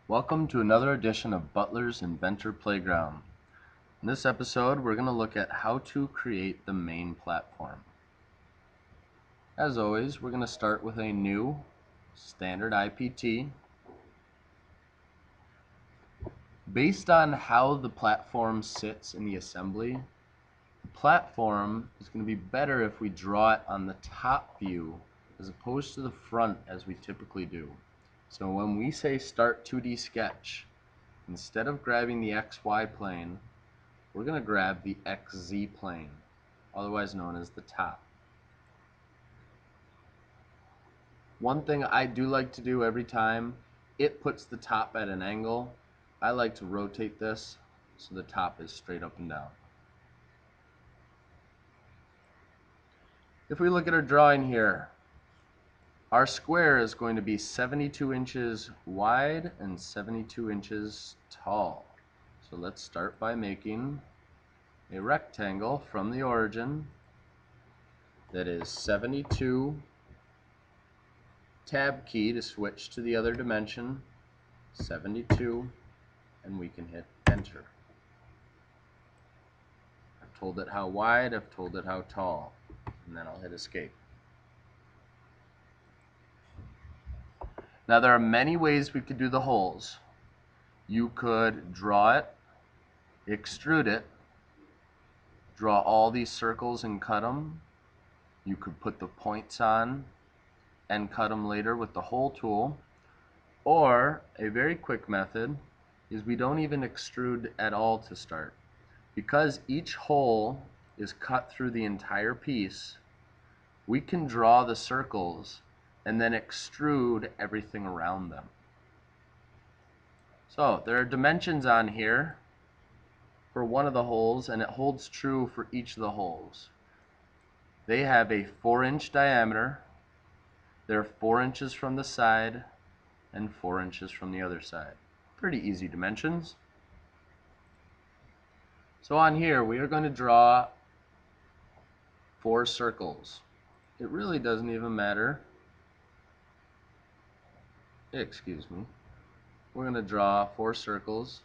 Welcome to another edition of Butler's Inventor Playground. In this episode, we're going to look at how to create the main platform. As always, we're going to start with a new standard IPT. Based on how the platform sits in the assembly, the platform is going to be better if we draw it on the top view as opposed to the front as we typically do. So when we say Start 2D Sketch, instead of grabbing the XY plane, we're going to grab the XZ plane, otherwise known as the top. One thing I do like to do every time, it puts the top at an angle. I like to rotate this so the top is straight up and down. If we look at our drawing here, our square is going to be 72 inches wide and 72 inches tall. So let's start by making a rectangle from the origin that is 72, tab key to switch to the other dimension, 72, and we can hit enter. I've told it how wide, I've told it how tall, and then I'll hit escape. Now there are many ways we could do the holes. You could draw it, extrude it, draw all these circles and cut them. You could put the points on and cut them later with the hole tool. Or a very quick method is we don't even extrude at all to start. Because each hole is cut through the entire piece, we can draw the circles and then extrude everything around them. So there are dimensions on here for one of the holes, and it holds true for each of the holes. They have a 4-inch diameter, they're 4 inches from the side and 4 inches from the other side. Pretty easy dimensions. So on here we are going to draw 4 circles. It really doesn't even matter. Excuse me. We're going to draw 4 circles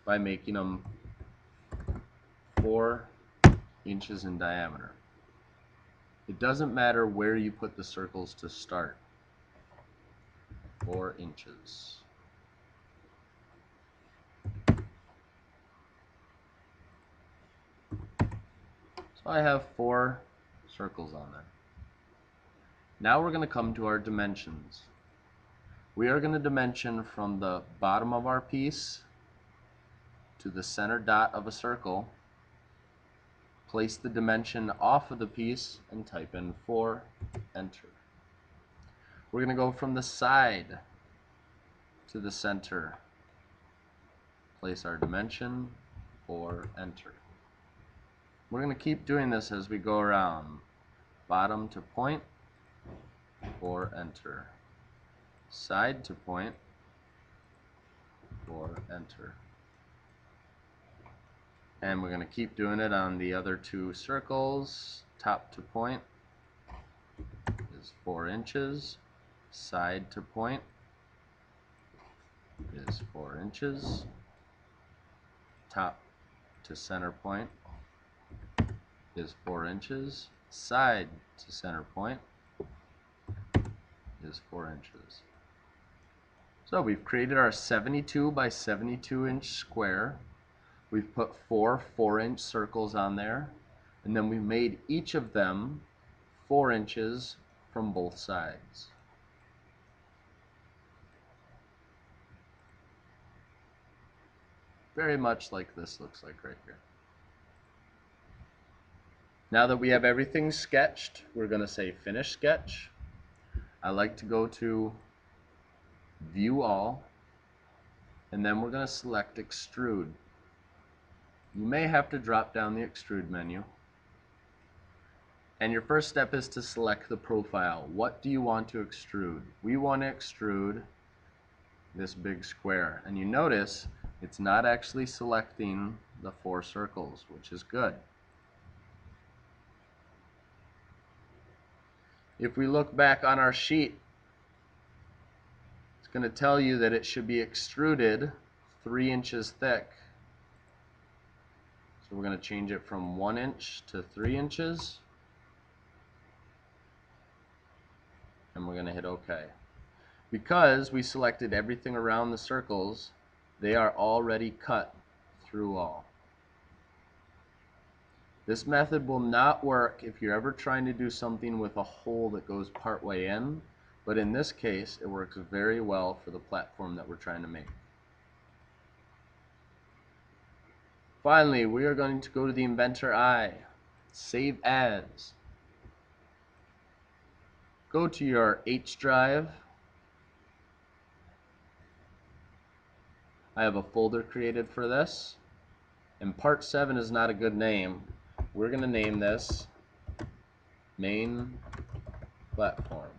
by making them 4 inches in diameter. It doesn't matter where you put the circles to start. 4 inches. So I have 4 circles on there. Now we're going to come to our dimensions. We are going to dimension from the bottom of our piece to the center dot of a circle. Place the dimension off of the piece and type in 4, enter. We're going to go from the side to the center. Place our dimension, 4, enter. We're going to keep doing this as we go around. Bottom to point, 4, enter. Side to point, 4, enter. And we're going to keep doing it on the other 2 circles. Top to point is 4 inches. Side to point is 4 inches. Top to center point is 4 inches. Side to center point is 4 inches. So we've created our 72 by 72 inch square. We've put 4 4-inch circles on there, and then we made each of them 4 inches from both sides. Very much like this looks like right here. Now that we have everything sketched, we're going to say Finish Sketch. I like to go to View All, and then we're going to select Extrude. You may have to drop down the Extrude menu. And your first step is to select the profile. What do you want to extrude? We want to extrude this big square. And you notice it's not actually selecting the 4 circles, which is good. If we look back on our sheet, it's going to tell you that it should be extruded 3 inches thick. So we're going to change it from 1 inch to 3 inches. And we're going to hit OK. Because we selected everything around the circles, they are already cut through all. This method will not work if you're ever trying to do something with a hole that goes part way in, but in this case it works very well for the platform that we're trying to make. Finally, we are going to go to the Inventor Eye, Save As. Go to your H drive. I have a folder created for this, and part 7 is not a good name. We're going to name this Main Platform.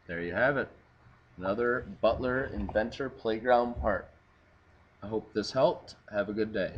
There you have it. Another Butler Inventor Playground part. I hope this helped. Have a good day.